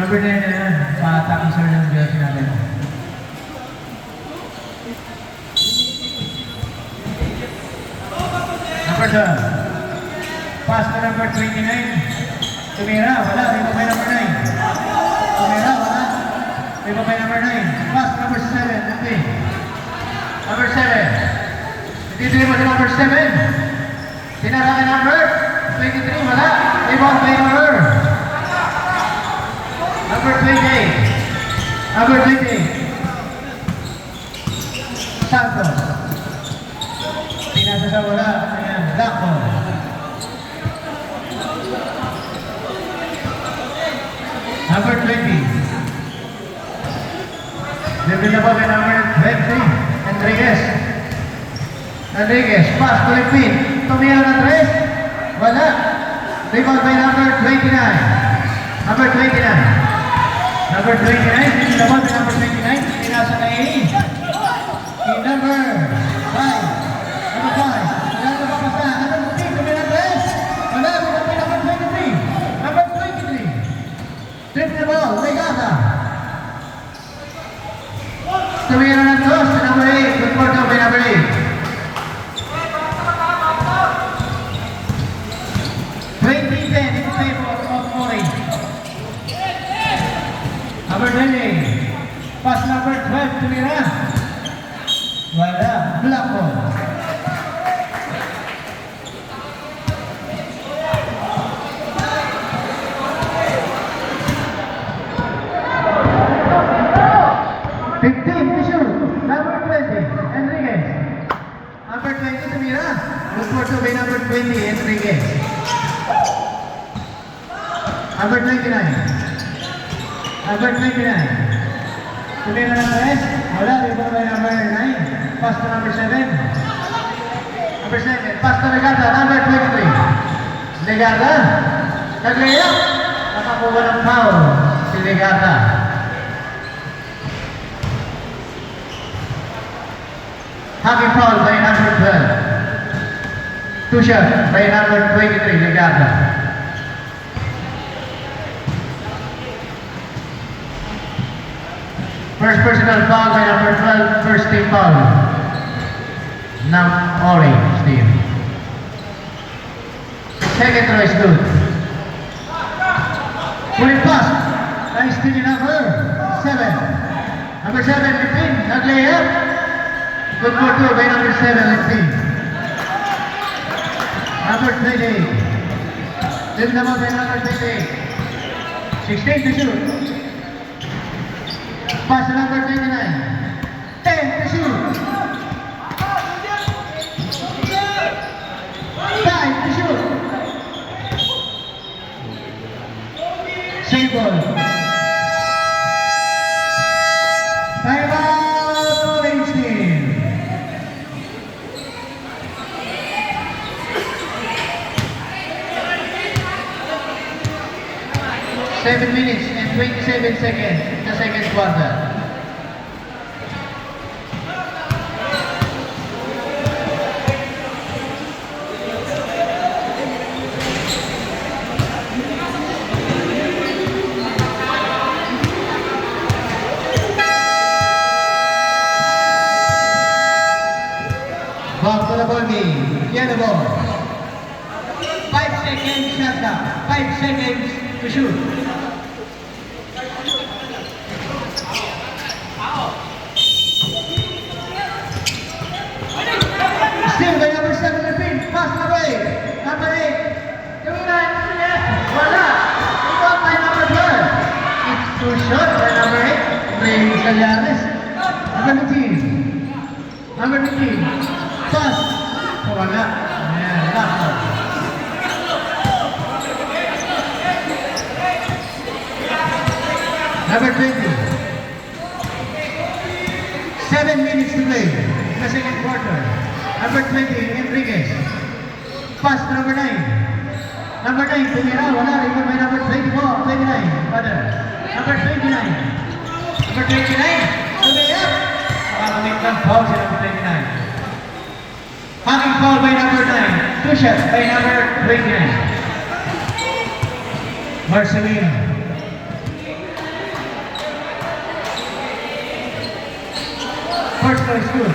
Number 9 na yan. Pa-attacking sir ng jersey natin. Number 12. Pass to number 29. Tumira, wala. May papay number 9. Tumira, wala. May papay number 9. Pass to number 7. Okay. Number 7. Ititiri mo si number 7. Tinara kay number 23. Wala. May papay number Number 28. Number 28. Santos. Pinasa sa wala. Ayan. Dako. Number 20. Libre na po kay number 23. Enriquez. Enriquez. Pass to the pin. Tumira na 3. Wala. Rebound by number 29. Number 29. Number 29, this is the one with number 29, pinasa na A. In number 5. Number 5. Wala na papasa. Number 15, tumira na 3. Wala, number 23. Number 23. Trip the ball, Legata. Tumira na 2 sa number 8. Good for by number 8. 20-10 in favor of Orange. Number 20. Pass number 12 to Mira. Wala. Black ball. Number 20. Enriquez. Number 20 to Mira. Look for to by number 20. Enriquez. Number 29. Number 29. Tumira na 3. Wala. Dito by number 9. Pass to number 7. Number 7. Pass to Legata. Number 23. Legata. Nag-layup. Nakakuha ng foul. Si Legata. Having foul by number 12. 2 shots by number 23. Legata. First personal foul by number 12, first team foul. Now Orange team. Second throw is good. Pulling pass. Nice to number 7. Number 7, Lipin. Nag-layup. Good for 2 by number 7, Lipin. Number 28. Live naman by number 28. 16 to shoot. Pass to number 29. 10 to shoot. 5 to shoot. Save ball. Time out, Orange team. Seven minutes and 27 seconds. The second quarter. Back to the ball game. Yellow ball. 5 seconds shot down. 5 seconds to shoot. Still by number 7 Lipin. Pass number 8. Number 8. Tumira. Wala. Rebound by number 12. It's too short by number 8. Ray Callares. Number 15. Number 15. Pass. Wala. Ayan. Last one. Number 20. 7 minutes to play. The second quarter. Number 20, Enriquez. Pass to number 9. Number 9, Tumira. Wala. Rebound by number 24, 29. Father. Number 29. Number 29. Tumira. Nakakamit ng foul si number 29. Having foul by number 9. 2 shots by number 29. Marcelino. First throw is good.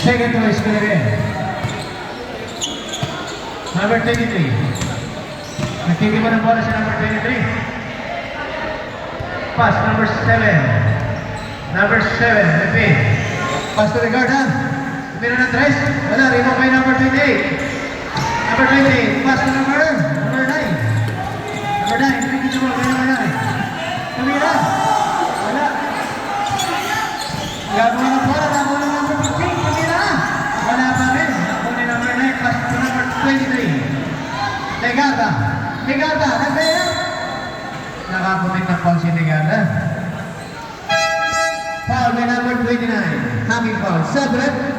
Second throw is good again. Number 23. Nagtitipan ng bola sa number 23. Pass, number 7. Number 7, repeat. Pass to the guard, ha? Tumira ng tres. Wala, rebound by number 28. Number 28, pass to number 9. Number 9, repeat the ball by number 9. Tumira. Wala. Gagawa ng bola, gagawa ng number 15. Tumira. Wala pa rin. Nakunin number 9, pass to number 23. Legarda. Legarda, nagkaya. Nakakumit ng foul si Legarda. Foul by number 29. Having foul. Separate.